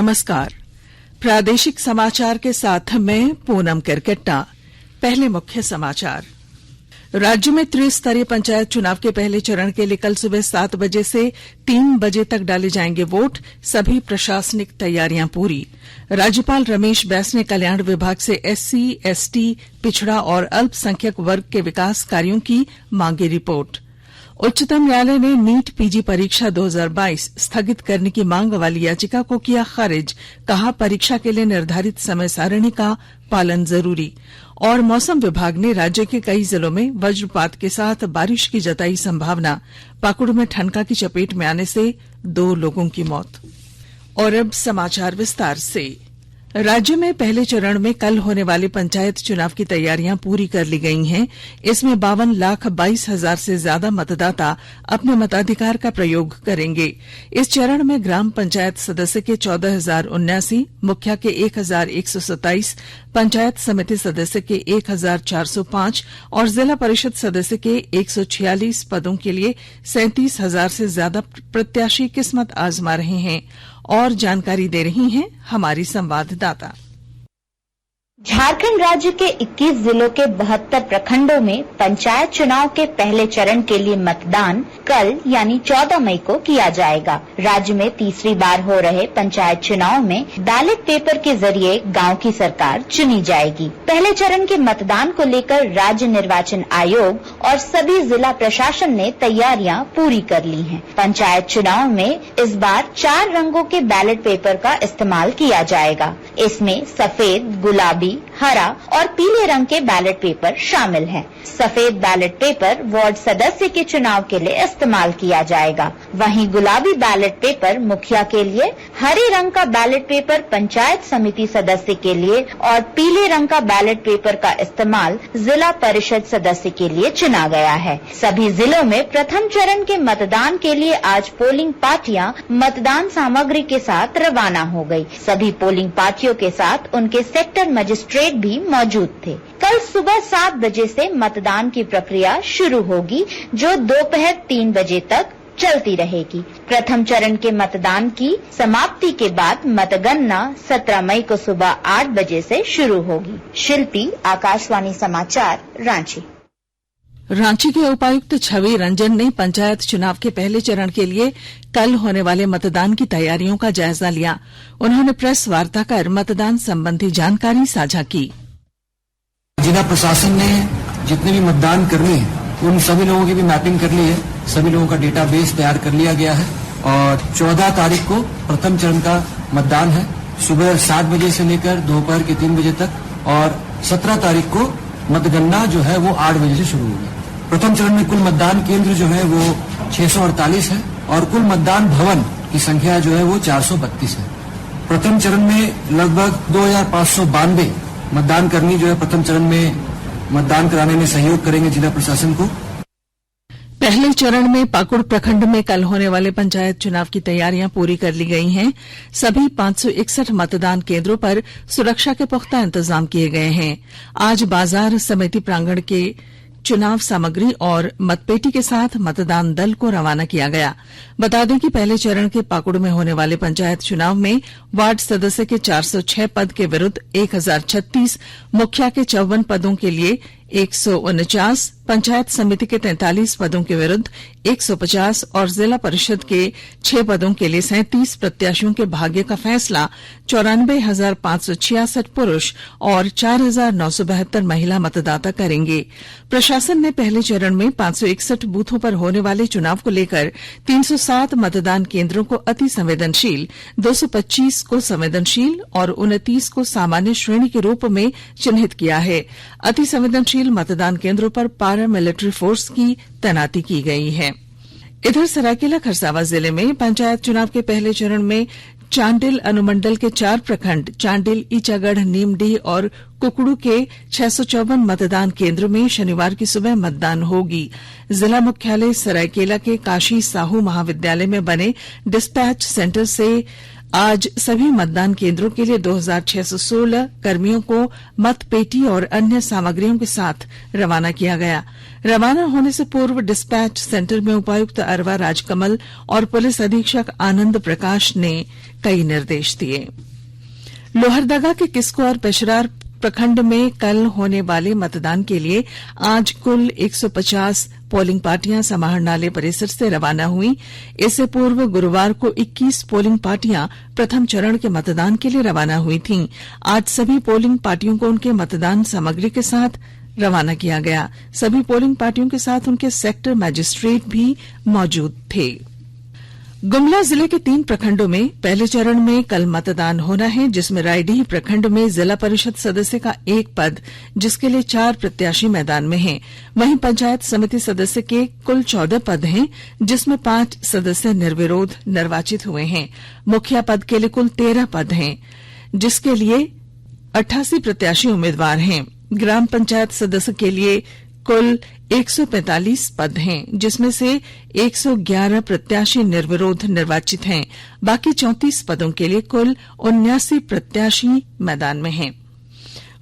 नमस्कार। प्रादेशिक समाचार के साथ मैं पूनम किरकिट्टा। पहले मुख्य समाचार। राज्य में त्रिस्तरीय पंचायत चुनाव के पहले चरण के लिए कल सुबह 7 बजे से 3 बजे तक डाले जाएंगे वोट। सभी प्रशासनिक तैयारियां पूरी। राज्यपाल रमेश बैस ने कल्याण विभाग से एससी, एसटी, पिछड़ा और अल्पसंख्यक वर्ग के विकास कार्यों की मांगी रिपोर्ट। उच्चतम न्यायालय ने नीट पीजी परीक्षा 2022 स्थगित करने की मांग वाली याचिका को किया खारिज। कहा, परीक्षा के लिए निर्धारित समय सारणी का पालन जरूरी। और मौसम विभाग ने राज्य के कई जिलों में वज्रपात के साथ बारिश की जताई संभावना। पाकुड़ में ठनका की चपेट में आने से 2 लोगों की मौत। और अब समाचार विस्तार से। राज्य में पहले चरण में कल होने वाले पंचायत चुनाव की तैयारियां पूरी कर ली गई हैं। इसमें 52,22,000 से ज्यादा मतदाता अपने मताधिकार का प्रयोग करेंगे। इस चरण में ग्राम पंचायत सदस्य के 14,079, मुखिया के 1,127, पंचायत समिति सदस्य के 1,405 और जिला परिषद सदस्य के 146 पदों के लिए 37,000 से ज्यादा प्रत्याशी किस्मत आजमा रहे हैं। और जानकारी दे रही हैं हमारी संवाददाता। झारखंड राज्य के 21 जिलों के 72 प्रखंडों में पंचायत चुनाव के पहले चरण के लिए मतदान कल यानी 14 मई को किया जाएगा। राज्य में तीसरी बार हो रहे पंचायत चुनाव में बैलेट पेपर के जरिए गांव की सरकार चुनी जाएगी। पहले चरण के मतदान को लेकर राज्य निर्वाचन आयोग और सभी जिला प्रशासन ने तैयारियां पूरी कर ली हैं। पंचायत चुनाव में इस बार 4 रंगों के बैलेट पेपर का इस्तेमाल किया जाएगा। इसमें सफेद, गुलाबी, हरा और पीले रंग के बैलेट पेपर शामिल हैं। सफेद बैलेट पेपर वार्ड सदस्य के चुनाव के लिए इस्तेमाल किया जाएगा। वहीं गुलाबी बैलेट पेपर मुखिया के लिए, हरे रंग का बैलेट पेपर पंचायत समिति सदस्य के लिए और पीले रंग का बैलेट पेपर का इस्तेमाल जिला परिषद सदस्य के लिए चुना गया है। सभी जिलों में प्रथम चरण के मतदान के लिए आज पोलिंग पार्टियां मतदान सामग्री के साथ रवाना हो गयी। सभी पोलिंग पार्टियों के साथ उनके सेक्टर मजिस्ट्रेट भी मौजूद थे। कल सुबह 7 बजे से मतदान की प्रक्रिया शुरू होगी, जो दोपहर 3 बजे तक चलती रहेगी। प्रथम चरण के मतदान की समाप्ति के बाद मतगणना 17 मई को सुबह 8 बजे से शुरू होगी। शिल्पी, आकाशवाणी समाचार, रांची। रांची के उपायुक्त छवि रंजन ने पंचायत चुनाव के पहले चरण के लिए कल होने वाले मतदान की तैयारियों का जायजा लिया। उन्होंने प्रेस वार्ता कर मतदान संबंधी जानकारी साझा की। जिला प्रशासन ने जितने भी मतदान करने हैं उन सभी लोगों की भी मैपिंग कर ली है। सभी लोगों का डेटाबेस तैयार कर लिया गया है और 14 तारीख को प्रथम चरण का मतदान है, सुबह 7 बजे से लेकर दोपहर के 3 बजे तक। और 17 तारीख को मतगणना जो है वो 8 बजे से शुरू होगी। प्रथम चरण में कुल मतदान केंद्र जो है वो 648 है और कुल मतदान भवन की संख्या जो है वो 432 है। प्रथम चरण में लगभग 2,592 मतदान कर्मी जो है प्रथम चरण में मतदान कराने में सहयोग करेंगे जिला प्रशासन को। पहले चरण में पाकुड़ प्रखंड में कल होने वाले पंचायत चुनाव की तैयारियां पूरी कर ली गई हैं। सभी 561 मतदान केंद्रों पर सुरक्षा के पुख्ता इंतजाम किए गए हैं। आज बाजार समिति प्रांगण के चुनाव सामग्री और मतपेटी के साथ मतदान दल को रवाना किया गया। बता दें कि पहले चरण के पाकुड़ में होने वाले पंचायत चुनाव में वार्ड सदस्य के 406 पद के विरुद्ध 1,036, मुखिया के 54 पदों के लिए 149, पंचायत समिति के 43 पदों के विरुद्ध 150 और जिला परिषद के 6 पदों के लिए 37 प्रत्याशियों के भाग्य का फैसला 94,566 पुरुष और 4,972 महिला मतदाता करेंगे। प्रशासन ने पहले चरण में 561 बूथों पर होने वाले चुनाव को लेकर 307 मतदान केंद्रों को अति संवेदनशील, 225 को संवेदनशील और 29 को सामान्य श्रेणी के रूप में चिन्हित किया है। अति संवेदनशील मतदान केंद्रों पर पारा मिलिट्री फोर्स की तैनाती की गई है। इधर सरायकेला खरसावां जिले में पंचायत चुनाव के पहले चरण में चांडिल अनुमंडल के 4 प्रखंड चांडिल, ईचागढ़, नीमडीह और कुकड़ू के 654 मतदान केंद्र में शनिवार की सुबह मतदान होगी। जिला मुख्यालय सरायकेला के काशी साहू महाविद्यालय में बने डिस्पैच सेंटर से आज सभी मतदान केंद्रों के लिए 2616 कर्मियों को मतपेटी और अन्य सामग्रियों के साथ रवाना किया गया। रवाना होने से पूर्व डिस्पैच सेंटर में उपायुक्त अरवा राजकमल और पुलिस अधीक्षक आनंद प्रकाश ने कई निर्देश दिए। लोहरदगा के किस्को और पेशरार प्रखंड में कल होने वाले मतदान के लिए आज कुल 150 पोलिंग पार्टियां समाहरणालय परिसर से रवाना हुई। इससे पूर्व गुरुवार को 21 पोलिंग पार्टियां प्रथम चरण के मतदान के लिए रवाना हुई थीं। आज सभी पोलिंग पार्टियों को उनके मतदान सामग्री के साथ रवाना किया गया। सभी पोलिंग पार्टियों के साथ उनके सेक्टर मजिस्ट्रेट भी मौजूद थे। गुमला जिले के 3 प्रखंडों में पहले चरण में कल मतदान होना है, जिसमें रायडीह प्रखंड में जिला परिषद सदस्य का 1 पद, जिसके लिए 4 प्रत्याशी मैदान में हैं। वहीं पंचायत समिति सदस्य के कुल 14 पद हैं, जिसमें 5 सदस्य निर्विरोध निर्वाचित हुए हैं। मुखिया पद के लिए कुल 13 पद हैं, जिसके लिए 88 प्रत्याशी उम्मीदवार हैं। ग्राम पंचायत सदस्य के लिए कुल 145 पद हैं, जिसमें से 111 प्रत्याशी निर्विरोध निर्वाचित हैं। बाकी 34 पदों के लिए कुल 79 प्रत्याशी मैदान में हैं।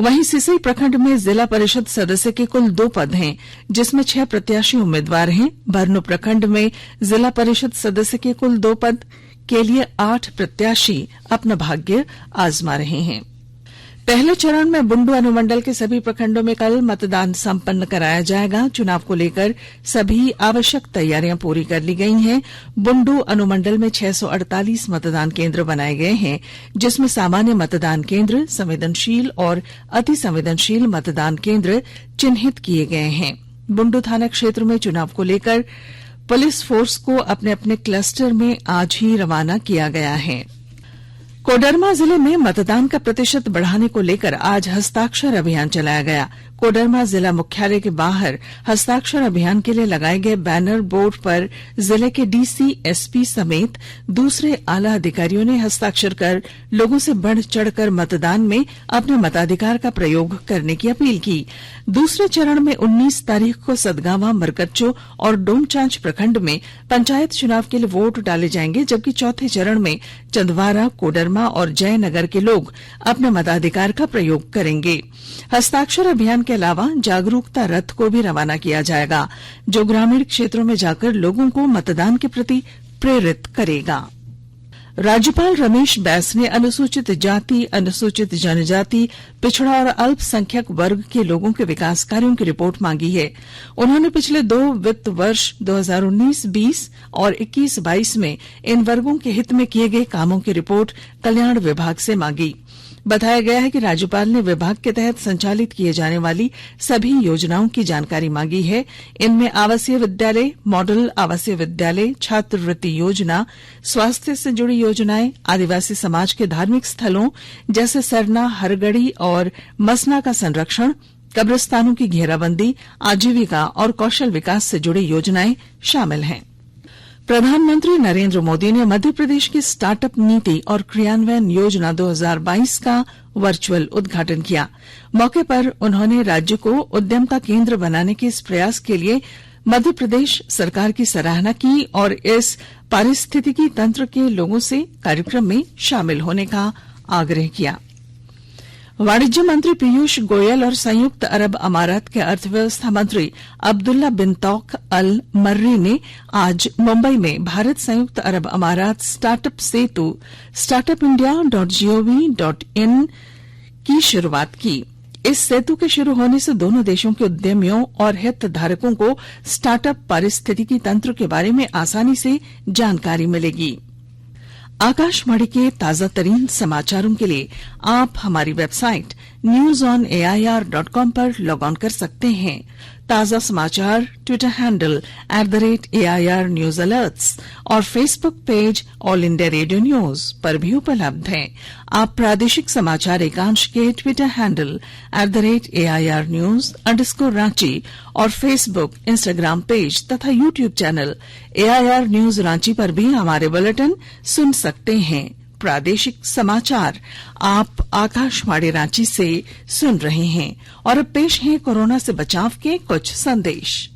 वहीं सिसई प्रखंड में जिला परिषद सदस्य के कुल 2 पद हैं, जिसमें 6 प्रत्याशी उम्मीदवार हैं। बरनो प्रखंड में जिला परिषद सदस्य के कुल 2 पद के लिए 8 प्रत्याशी अपना भाग्य आजमा रहे हैं। पहले चरण में बुंडू अनुमंडल के सभी प्रखंडों में कल मतदान संपन्न कराया जाएगा। चुनाव को लेकर सभी आवश्यक तैयारियां पूरी कर ली गई हैं। बुंडू अनुमंडल में 648 मतदान केंद्र बनाए गए हैं, जिसमें सामान्य मतदान केंद्र, संवेदनशील और अति संवेदनशील मतदान केंद्र चिन्हित किए गए हैं। बुंडू थाना क्षेत्र में चुनाव को लेकर पुलिस फोर्स को अपने अपने क्लस्टर में आज ही रवाना किया गया है। कोडरमा जिले में मतदान का प्रतिशत बढ़ाने को लेकर आज हस्ताक्षर अभियान चलाया गया। कोडरमा जिला मुख्यालय के बाहर हस्ताक्षर अभियान के लिए लगाए गए बैनर बोर्ड पर जिले के डीसी, एसपी समेत दूसरे आला अधिकारियों ने हस्ताक्षर कर लोगों से बढ़ चढ़कर मतदान में अपने मताधिकार का प्रयोग करने की अपील की। दूसरे चरण में 19 तारीख को सदगावा, मरकच्चो और डोमचांच प्रखंड में पंचायत चुनाव के लिए वोट डाले जाएंगे, जबकि चौथे चरण में चंदवारा, कोडरमा और जयनगर के लोग अपने मताधिकार का प्रयोग करेंगे। हस्ताक्षर अभियान के अलावा जागरूकता रथ को भी रवाना किया जाएगा, जो ग्रामीण क्षेत्रों में जाकर लोगों को मतदान के प्रति प्रेरित करेगा। राज्यपाल रमेश बैस ने अनुसूचित जाति, अनुसूचित जनजाति, पिछड़ा और अल्पसंख्यक वर्ग के लोगों के विकास कार्यों की रिपोर्ट मांगी है। उन्होंने पिछले 2 वित्त वर्ष 2019-20 और 21-22 में इन वर्गों के हित में किए गए कामों की रिपोर्ट कल्याण विभाग से मांगी। बताया गया है कि राज्यपाल ने विभाग के तहत संचालित किए जाने वाली सभी योजनाओं की जानकारी मांगी है। इनमें आवासीय विद्यालय, मॉडल आवासीय विद्यालय, छात्रवृत्ति योजना, स्वास्थ्य से जुड़ी योजनाएं, आदिवासी समाज के धार्मिक स्थलों जैसे सरना, हरगढ़ी और मसना का संरक्षण, कब्रिस्तानों की घेराबंदी, आजीविका और कौशल विकास से जुड़ी योजनाएं शामिल हैं। प्रधानमंत्री नरेंद्र मोदी ने मध्य प्रदेश की स्टार्टअप नीति और क्रियान्वयन योजना 2022 का वर्चुअल उद्घाटन किया। मौके पर उन्होंने राज्य को उद्यम का केंद्र बनाने के इस प्रयास के लिए मध्य प्रदेश सरकार की सराहना की और इस पारिस्थितिकी तंत्र के लोगों से कार्यक्रम में शामिल होने का आग्रह किया। वाणिज्य मंत्री पीयूष गोयल और संयुक्त अरब अमारात के अर्थव्यवस्था मंत्री अब्दुल्ला बिन तौक अल मर्री ने आज मुंबई में भारत संयुक्त अरब अमारात स्टार्टअप सेतु startupindia.gov.in की शुरुआत की। इस सेतु के शुरू होने से दोनों देशों के उद्यमियों और हितधारकों को स्टार्टअप पारिस्थितिकी तंत्र के बारे में आसानी से जानकारी मिलेगी। आकाशवाणी के ताजा तरीन समाचारों के लिए आप हमारी वेबसाइट newsonair.com पर लॉग ऑन कर सकते हैं। ताजा समाचार Twitter handle @AIR News Alerts और Facebook page all India radio news पर भी उपलब्ध है। आप प्रादेशिक समाचार एकांश के ट्विटर हैंडल @AIR News_Ranchi और फेसबुक, इंस्टाग्राम पेज तथा YouTube channel AIR News Ranchi पर भी हमारे बुलेटिन सुन सकते हैं। प्रादेशिक समाचार आप आकाशवाणी रांची से सुन रहे हैं और अब पेश हैं कोरोना से बचाव के कुछ संदेश।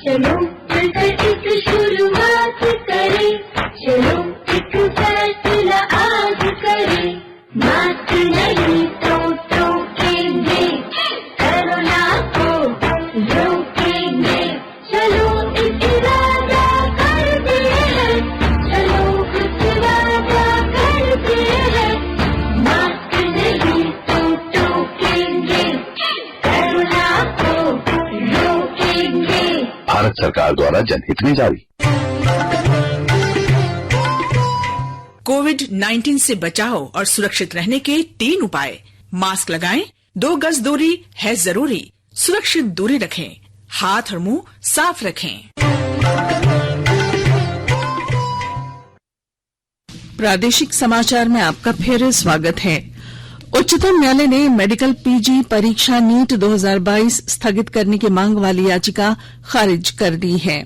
चलो मिलकर एक शुरुआत करें, चलो एक फैसला आज करें, मास्क नहीं तो टोकेंगे, कोरोना को रोकेंगे, चलो एक वादा करते हैं, चलो कुछ वादा करते हैं, मास्क नहीं तो टोकेंगे, कोरोना को रोकेंगे। भारत सरकार द्वारा जनहित में जारी। कोविड-19 से बचाव और सुरक्षित रहने के 3 उपाय। मास्क लगाएं, 2 गज दूरी है जरूरी, सुरक्षित दूरी रखें, हाथ और मुंह साफ रखें। प्रादेशिक समाचार में आपका फिर स्वागत है। उच्चतम न्यायालय ने मेडिकल पीजी परीक्षा नीट 2022 स्थगित करने की मांग वाली याचिका खारिज कर दी है।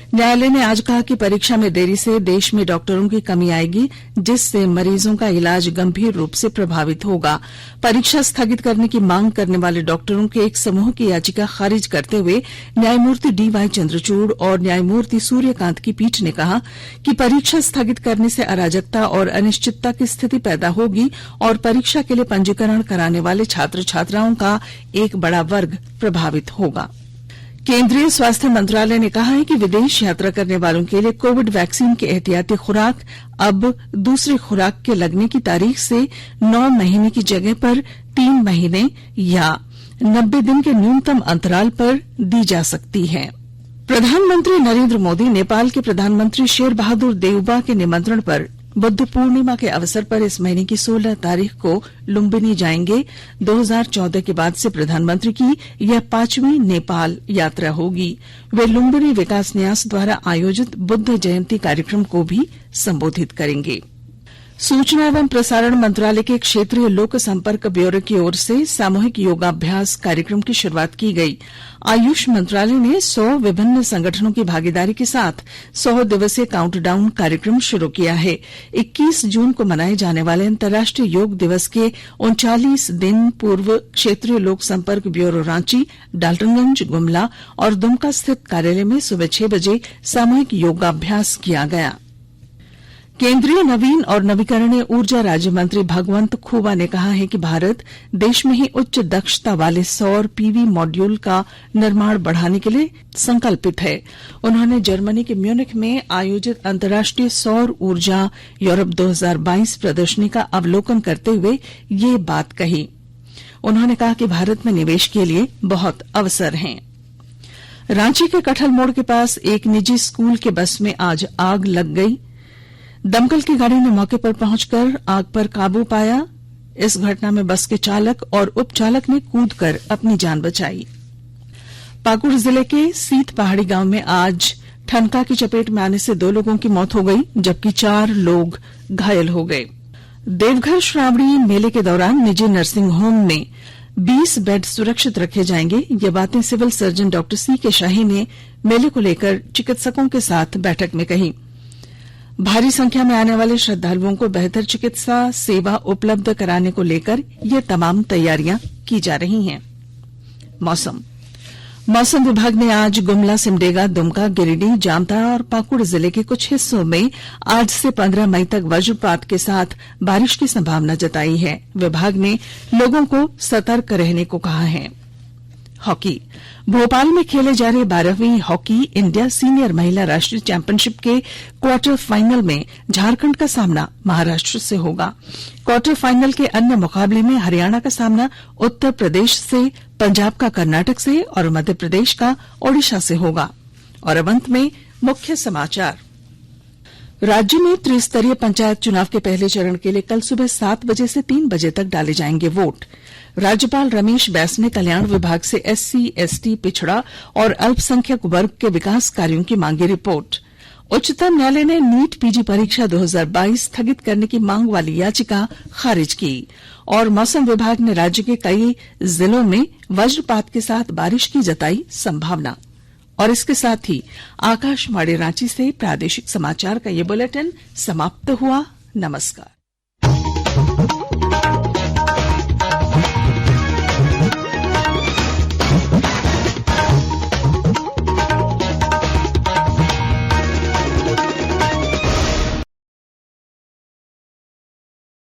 न्यायालय ने आज कहा कि परीक्षा में देरी से देश में डॉक्टरों की कमी आएगी, जिससे मरीजों का इलाज गंभीर रूप से प्रभावित होगा। परीक्षा स्थगित करने की मांग करने वाले डॉक्टरों के एक समूह की याचिका खारिज करते हुए न्यायमूर्ति डीवाई चंद्रचूड़ और न्यायमूर्ति सूर्यकांत की पीठ ने कहा कि परीक्षा स्थगित करने से अराजकता और अनिश्चितता की स्थिति पैदा होगी और परीक्षा के लिए पंजीकरण कराने वाले छात्र छात्राओं का एक बड़ा वर्ग प्रभावित होगा। केंद्रीय स्वास्थ्य मंत्रालय ने कहा है कि विदेश यात्रा करने वालों के लिए कोविड वैक्सीन की एहतियाती खुराक अब दूसरी खुराक के लगने की तारीख से 9 महीने की जगह पर 3 महीने या 90 दिन के न्यूनतम अंतराल पर दी जा सकती है। प्रधानमंत्री नरेंद्र मोदी नेपाल के प्रधानमंत्री शेर बहादुर देउबा के निमंत्रण पर बुद्ध पूर्णिमा के अवसर पर इस महीने की 16 तारीख को लुम्बिनी जाएंगे। 2014 के बाद से प्रधानमंत्री की यह 5वीं नेपाल यात्रा होगी। वे लुम्बिनी विकास न्यास द्वारा आयोजित बुद्ध जयंती कार्यक्रम को भी संबोधित करेंगे। सूचना एवं प्रसारण मंत्रालय के क्षेत्रीय लोक संपर्क ब्यूरो की ओर से सामूहिक योगाभ्यास कार्यक्रम की शुरूआत की गई। आयुष मंत्रालय ने 100 विभिन्न संगठनों की भागीदारी के साथ 100 दिवसीय काउंटडाउन कार्यक्रम शुरू किया है। 21 जून को मनाए जाने वाले अंतर्राष्ट्रीय योग दिवस के 39 दिन पूर्व क्षेत्रीय लोक संपर्क ब्यूरो रांची, डाल्टनगंज, गुमला और दुमका स्थित कार्यालय में सुबह 6 बजे सामूहिक योगाभ्यास किया गया। केंद्रीय नवीन और नवीकरणीय ऊर्जा राज्य मंत्री भगवंत खूबा ने कहा है कि भारत देश में ही उच्च दक्षता वाले सौर पीवी मॉड्यूल का निर्माण बढ़ाने के लिए संकल्पित है। उन्होंने जर्मनी के म्यूनिख में आयोजित अंतर्राष्ट्रीय सौर ऊर्जा यूरोप 2022 प्रदर्शनी का अवलोकन करते हुए ये बात कही। उन्होंने कहा कि भारत में निवेश के लिए बहुत अवसर हैं। रांची के कटहल मोड़ के पास एक निजी स्कूल के बस में आज आग लग गई। दमकल की गाड़ी ने मौके पर पहुंचकर आग पर काबू पाया। इस घटना में बस के चालक और उपचालक ने कूदकर अपनी जान बचाई। पाकुड़ जिले के सीत पहाड़ी गांव में आज ठनका की चपेट में आने से 2 लोगों की मौत हो गई, जबकि 4 लोग घायल हो गए। देवघर श्रावणी मेले के दौरान निजी नर्सिंग होम में 20 बेड सुरक्षित रखे जाएंगे। ये बातें सिविल सर्जन डॉ सी के शाही ने मेले को लेकर चिकित्सकों के साथ बैठक में कही। भारी संख्या में आने वाले श्रद्धालुओं को बेहतर चिकित्सा सेवा उपलब्ध कराने को लेकर ये तमाम तैयारियां की जा रही हैं। मौसम विभाग ने आज गुमला, सिमडेगा, दुमका, गिरिडीह, जामताड़ा और पाकुड़ जिले के कुछ हिस्सों में आज से 15 मई तक वज्रपात के साथ बारिश की संभावना जताई है। विभाग ने लोगों को सतर्क रहने को कहा है। हॉकी भोपाल में खेले जा रहे 12वीं हॉकी इंडिया सीनियर महिला राष्ट्रीय चैंपियनशिप के क्वार्टर फाइनल में झारखंड का सामना महाराष्ट्र से होगा। क्वार्टर फाइनल के अन्य मुकाबले में हरियाणा का सामना उत्तर प्रदेश से, पंजाब का कर्नाटक से और मध्य प्रदेश का ओडिशा से होगा। और अब अंत में मुख्य समाचार। राज्य में त्रिस्तरीय पंचायत चुनाव के पहले चरण के लिए कल सुबह 7 बजे से 3 बजे तक डाले जाएंगे वोट। राज्यपाल रमेश बैस ने कल्याण विभाग से SC, ST, पिछड़ा और अल्पसंख्यक वर्ग के विकास कार्यों की मांगी रिपोर्ट। उच्चतम न्यायालय ने नीट पीजी परीक्षा 2022 स्थगित करने की मांग वाली याचिका खारिज की। और मौसम विभाग ने राज्य के कई जिलों में वज्रपात के साथ बारिश की जताई संभावना। और इसके साथ ही आकाशवाणी रांची से प्रादेशिक समाचार का ये बुलेटिन समाप्त हुआ। नमस्कार।